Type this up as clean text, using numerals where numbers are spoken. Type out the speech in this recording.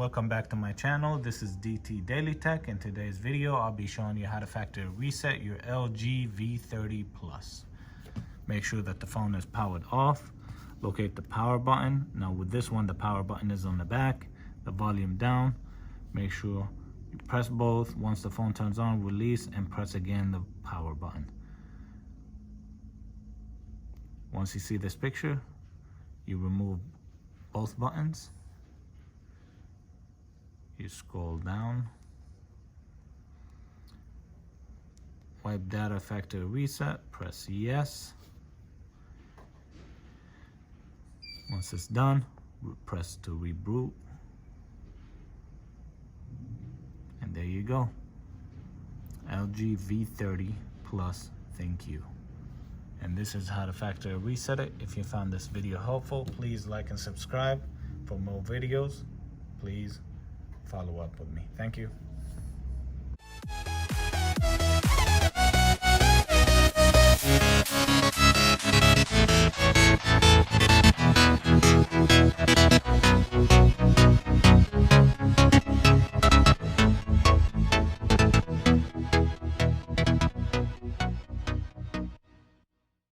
welcome back to my channel. This is DailyTech. In today's video, I'll be showing you how to factory reset your LG V30 Plus. Make sure that the phone is powered off. Locate the power button. Now with this one, the power button is on the back, the volume down. Make sure you press both. Once the phone turns on, release and press again the power button. Once you see this picture, you remove both buttons. You scroll down. Wipe data factory reset, press yes. Once it's done, press to reboot. And there you go. LG V30 Plus, thank you. And this is how to factory reset it. If you found this video helpful, please like and subscribe. For more videos, please follow up with me. Thank you.